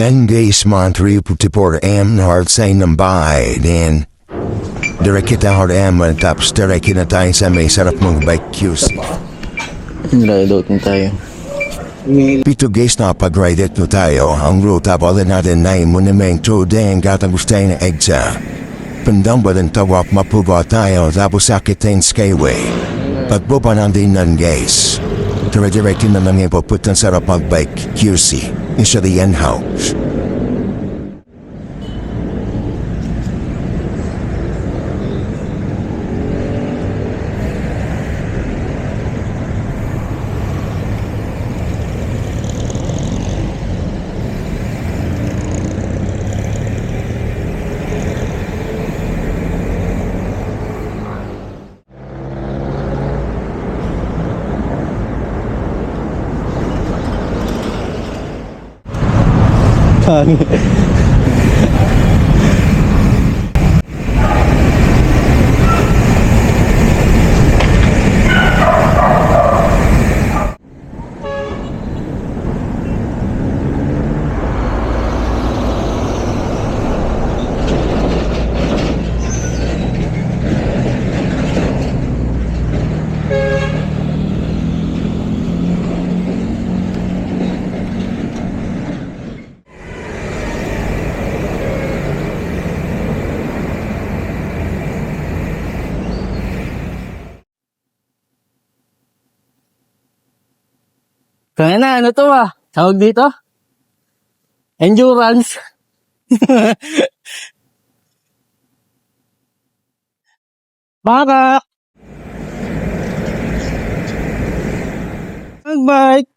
Engagement 3:44 hard say ng bahay din. Direk kita hard tapos direk na tayo sa may sarap mong bike queues. Ride out na tayo. Pito guys na pag-ride it tayo. Ang route abala natin na imunimeng tudeng gatagustay na egsa. Pandambalan tawap mapuba tayo tapos sakitin skyway. Pagbuba nandin nan guys. Dire-direct na nang ipaputan sarap mag-bike QC. Isa the in-house. Kaya na, ano to Tawag dito? Endurance. Baka! Magbike!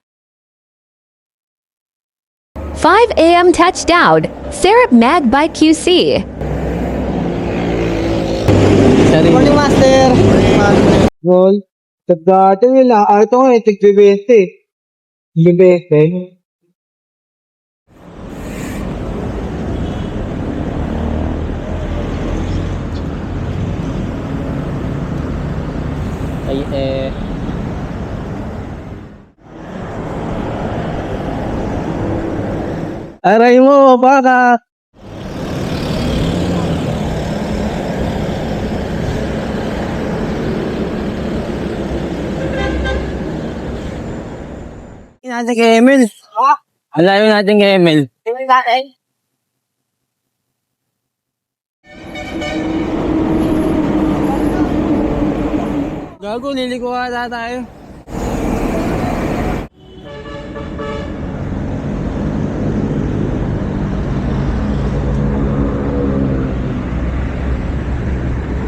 5 a.m. touchdown. Syrup Mag by QC. Morning, Master! Roll. Dati nila, ito nga, tig-20. Libete. Ay, aray mo, baka! Natin kay Emil. Ang layo natin kay Emil. Tingnan natin. Gago, liliko ata tayo.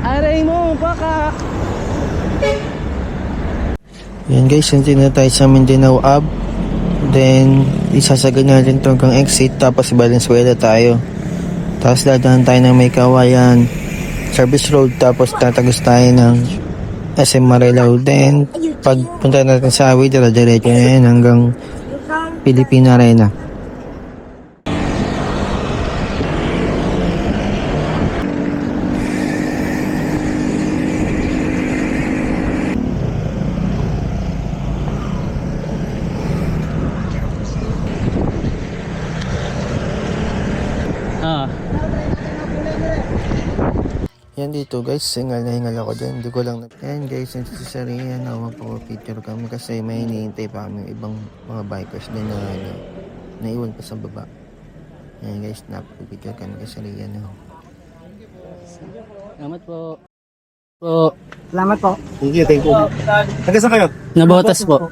Aray mo, baka! Yan guys, nanti na tayo sa Mindanao Ave. Then, isasagad natin ito hanggang exit. Tapos Valenzuela tayo. Tapos dadaan tayo ng may kawayan service road. Tapos tatagos tayo ng SM Marilao. Then, pagpunta natin sa Awit, diretso na yan hanggang Philippine Arena. Yan dito guys, hingal na hingal ako dyan. Hindi ko lang yan guys, sa Rian, picture kami kasi may hinihintay pa kami ibang mga bikers din na naiwan pa sa baba. Yan guys, napapicture kami kasi Rian. Salamat po. Salamat po. Thank you. Taga saan kayo? Nabotas po.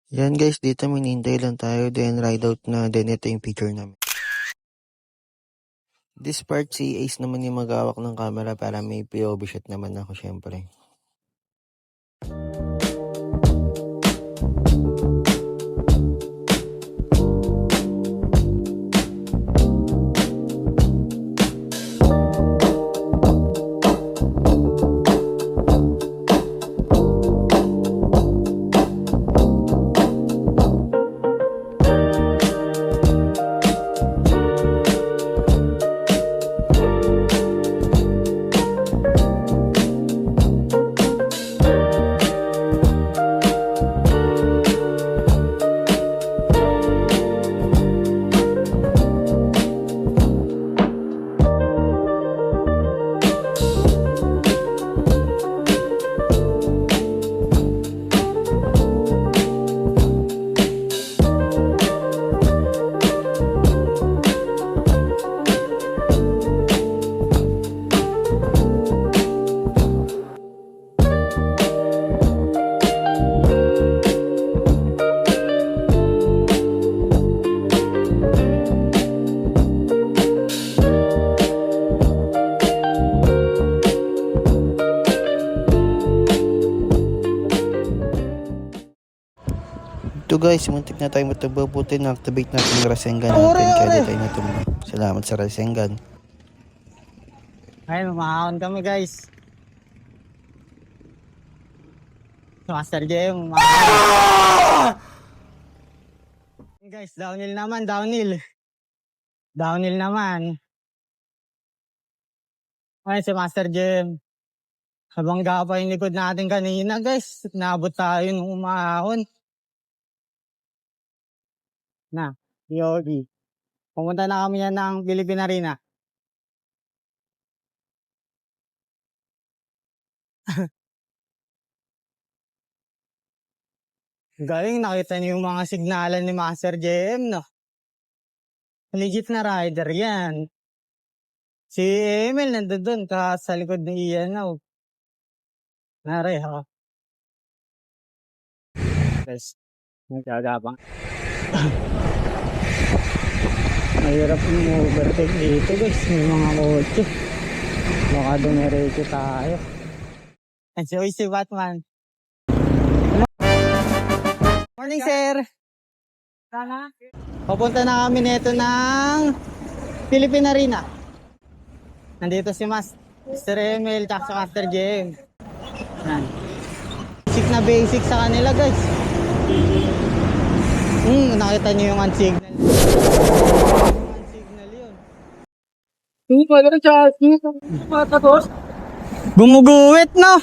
Yan guys, dito hinihintay lang tayo, then ride out na, then ito yung picture namin. This part, si Ace naman yung mag-awak ng camera para may POV shot naman ako syempre. guys, muntik na tayo matumba. Buti na-activate natin yung Rasengan natin. Kaya di tayo natumba. Salamat sa Rasengan. Ay, mamahon kami guys. Master Game, mamahon. Guys, downhill naman, downhill. Downhill naman. Ay, si Master Game. Habang pa yung likod natin kanina guys. Naabot tayo nung umahon. Na, Yogi. Pumunta na kami yan ng Philippine Arena. Galing, nakita niyo yung mga signalan ni Master JM, no? Legit na rider yan. Si Emil nandun doon, sa likod ni Ian, no? Nare, ha? Guys, nagkagapang. Mahirap yung overtake dito, guys. May mga kotse. Baka dumiretso tayo. Ay, si Batman. Morning, sir. Papunta na kami nito ng Philippine Arena. Nandito si Mr. Emil at si Master JM. Yan. Basic sa kanila, guys. Nakita niyo yung unsignal. Unsignal yun. Gumuguwit, no?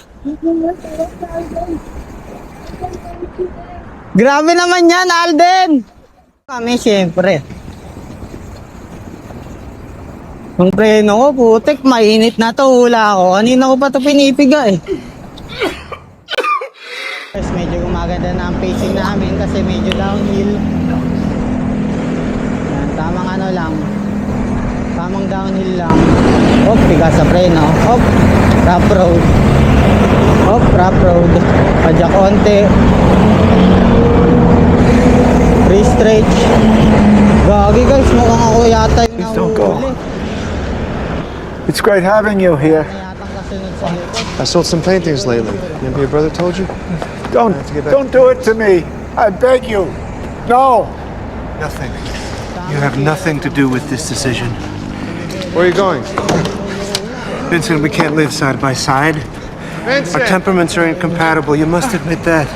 Grabe naman yan, Alden! Kami, syempre. Yung preno ko, putik, mainit na to, hula ako. Kanina ko pa ito pinipiga eh. Guys, medyo gumaganda na ang pacing namin kasi medyo downhill. Yan, tamang ano lang. Tamang downhill lang. Hop, piga sa preno. Hop, rough road. Hop, rough road. Padya konti. Re-stretch. Gagi guys, mukhang ako yata yung Please don't go. nahuli. It's great having you here. Yatang kasunod sa likod. I sold some paintings lately. Maybe your brother told you? Don't do it to me. I beg you. No. Nothing. You have nothing to do with this decision. Where are you going? Vincent, we can't live side by side. Our Vincent! temperaments are incompatible. You must admit that.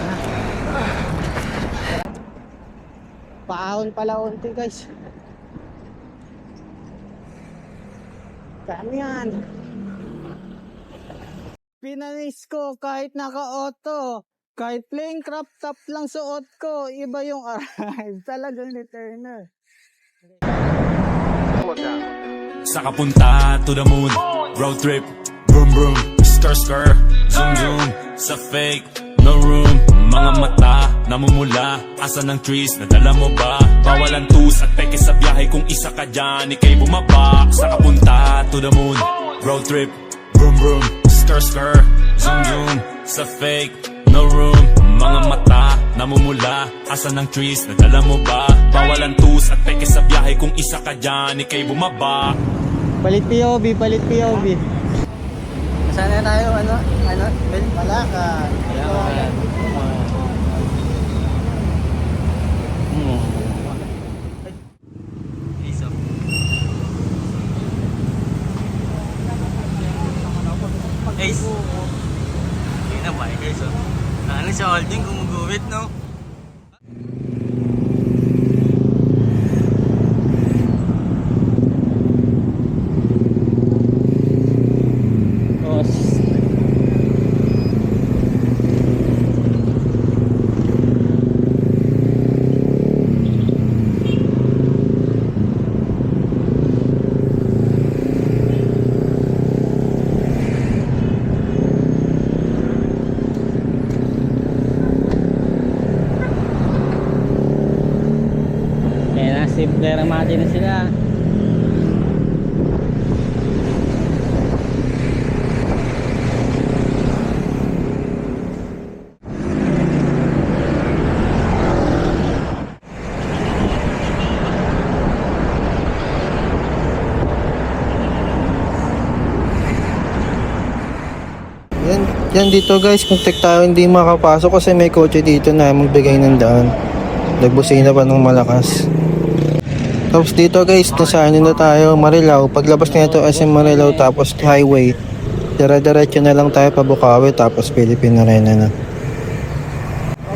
Paahon pala unti guys. Kami yan. Pinanis ko kahit naka-auto. Kahit plain crop top lang suot ko, iba yung arrive. Talagang returner. Sa kapunta to the moon, road trip, vroom vroom, skr skr, zoom zoom, sa fake, no room, mga mata, namumula, asa ng trees, nadala mo ba? Bawalan tus at peke sa biyahe kung isa ka dyan, ikay bumaba. Sa kapunta to the moon, road trip, vroom vroom, skr skr, zoom zoom, sa fake, no room, mga mata, namumula, asa ng trees, nadala mo ba? Bawalan tus at peke sa biyahe kung isa ka dyan, ikay bumaba. Palit POV, palit POV. Saan na tayo, ano? Balakan. Guys, hindi na ba guys? Ano siya holding gumuguwit, no? Simple ramati na sila. Yan dito guys, kung tayo hindi makapasok kasi may kotse dito na magbigay ng daan. Nagbusina pa ng malakas. Tapos dito guys, nasa ano na tayo, Marilao. Paglabas na ito SM Marilao tapos highway. Dire-diretso na lang tayo pa Bukawi tapos Philippine Arena na.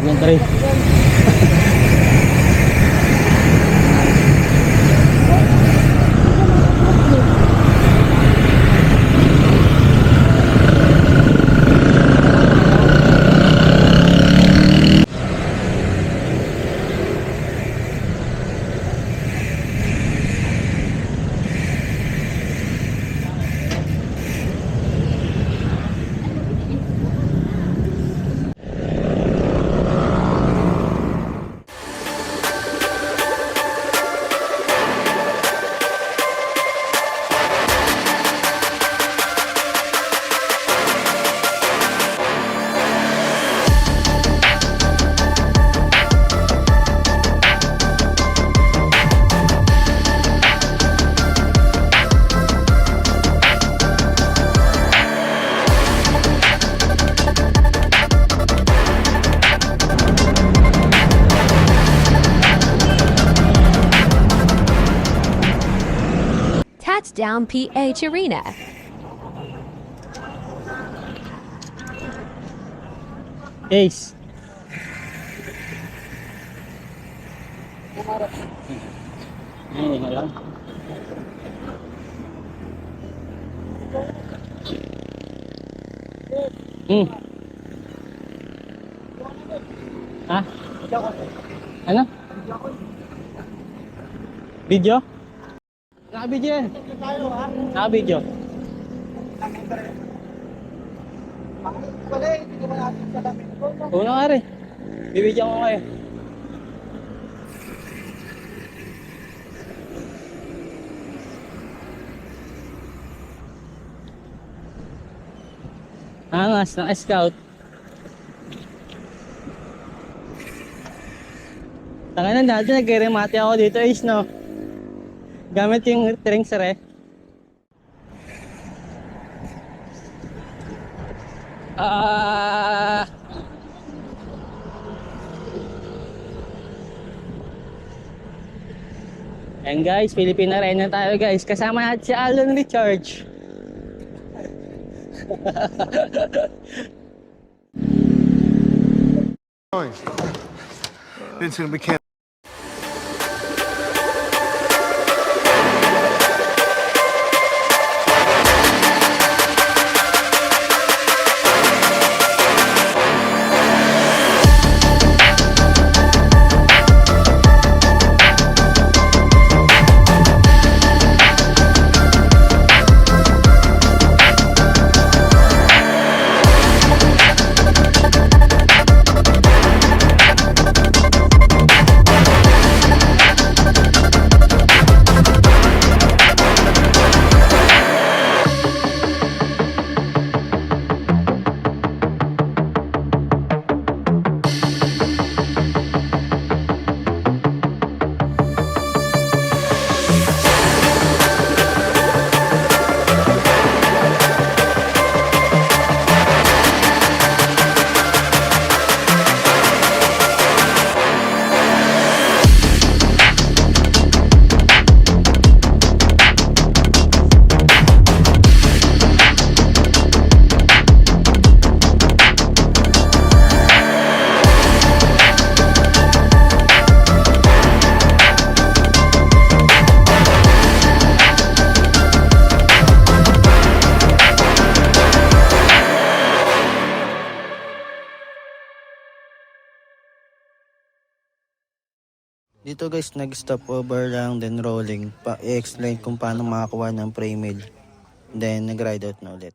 Yan, try. Touchdown PH Arena. Ace. Ay, ngayon. Ah? Ano? Video? Naka-video yan. Naka-video. Una nga rin. Bibidyan ko kayo. Angas ng scout. Tanganan dati nag-remate ako dito is no. Gamit yung trainser eh. Ayan guys, Philippine Arena tayo guys. Kasama natin si Alon Recharge. Going. Vincent, we can't. Dito guys, nag-stop over lang, then rolling. I-explain kung paano makakuha ng pre-made. Then, nag-ride out na ulit.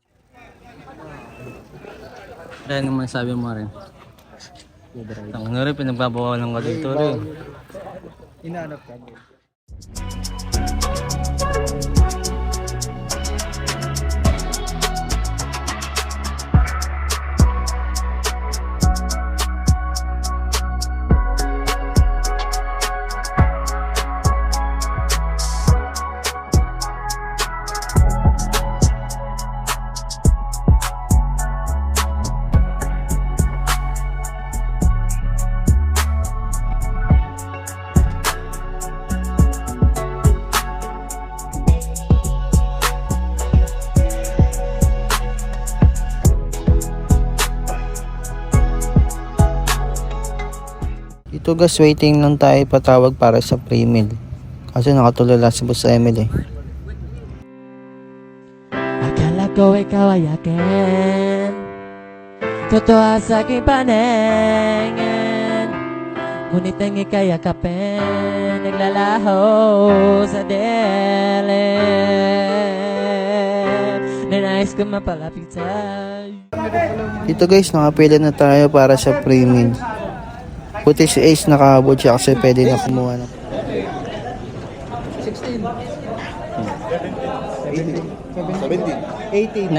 Kaya naman sabi mo rin. Ang ano rin, pinagbabawalan ka dito rin. Inaanap ka. Ito guys, waiting lang tayo patawag para sa pre-meal. Kasi nakatulala si Boss Emil eh. Akala ko ikaw ay akin, totoo sa aking paningin, ngunit ang ika'y yakapin, naglalaho sa dilim, nanais ko mapalapit sa'yo. Dito guys, nakapila na tayo para sa pre-meal. Buti si Ace nakahabot siya kasi pwede na kumuha na. 19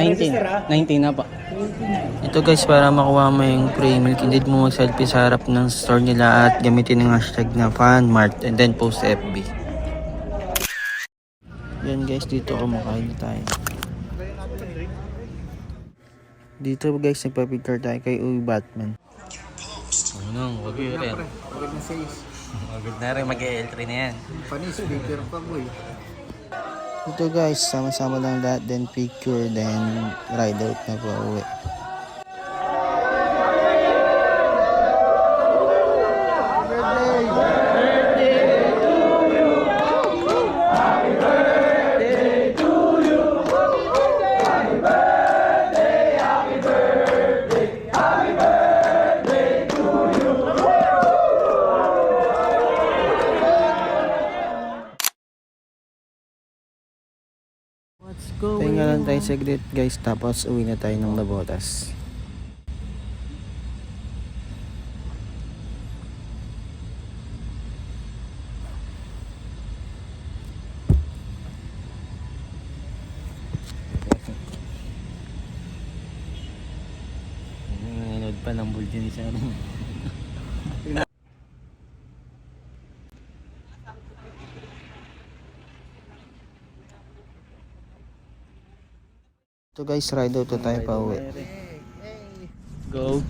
na pa. Ito guys, para makuha mo yung pre-meal, hindi mo mag-selfie sa harap ng store nila at gamitin yung hashtag na FanMart and then post sa FB. Yan guys, dito kumakain tayo. Dito guys, nagpa-picture tayo kay Uy Batman. Ano, wag yun rin. Wag na rin, mag-L3 na yan. Dito guys, sama-sama lang lahat, then picture, then ride out na po uwi. Pahinga lang tayo saglit guys, tapos uwi na tayo ng Labotas. Nanonood pa ng bulldog ni Sarah. Ito guys, ride out na tayo pa uwi. Go.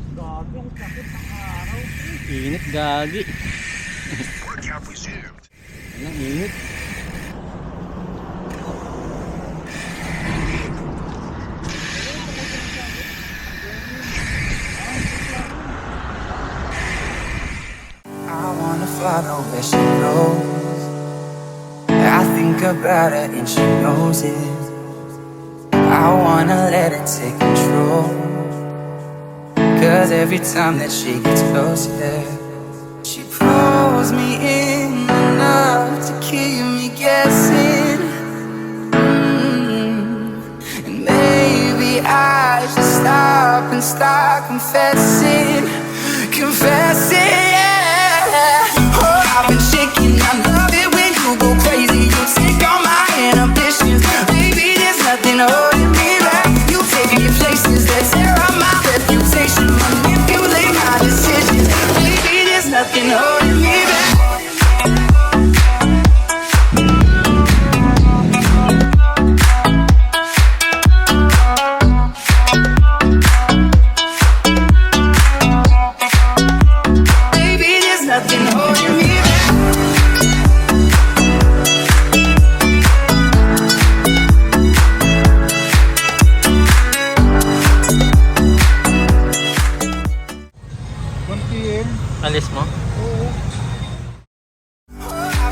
Init, gagi. Anong init? I wanna follow where she goes. I think about her and she knows it. I wanna let it take control, 'cause every time that she gets closer, she pulls me in enough to keep me guessing. And maybe I should stop and start confessing, yeah. Oh, I've been shaking, I love it when you go crazy. You take all my inhibitions, baby, there's nothing holding me back. You take me places that tear up my reputation, manipulate my decisions, baby, there's nothing holding me back. Baby, there's nothing holding me back. Alis mo? I've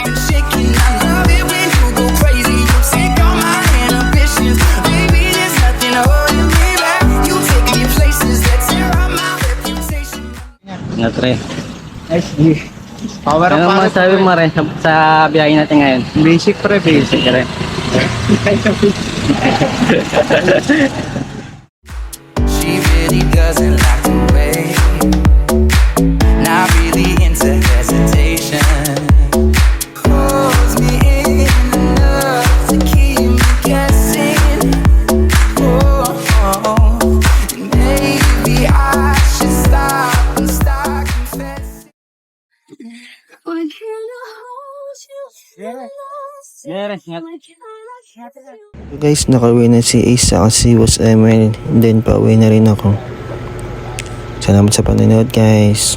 been shaking, I love it when you go crazy. You take all my inhibitions, baby, there's nothing holding me back. You take me places that tear up my reputation. Natre. SD. Power Ano up, masabi mo rin sa biyahe natin ngayon? Basic pre, basic. Sige rin. She really doesn't like the way, not really into hesitation. Pulls me in enough to keep me guessing. And maybe I should stop and start confessing. Why can't I hold you? Yes, ingat. So guys, nakauwi na si Ace at si Boss Emil, then pauwi na rin ako. Salamat sa panonood guys.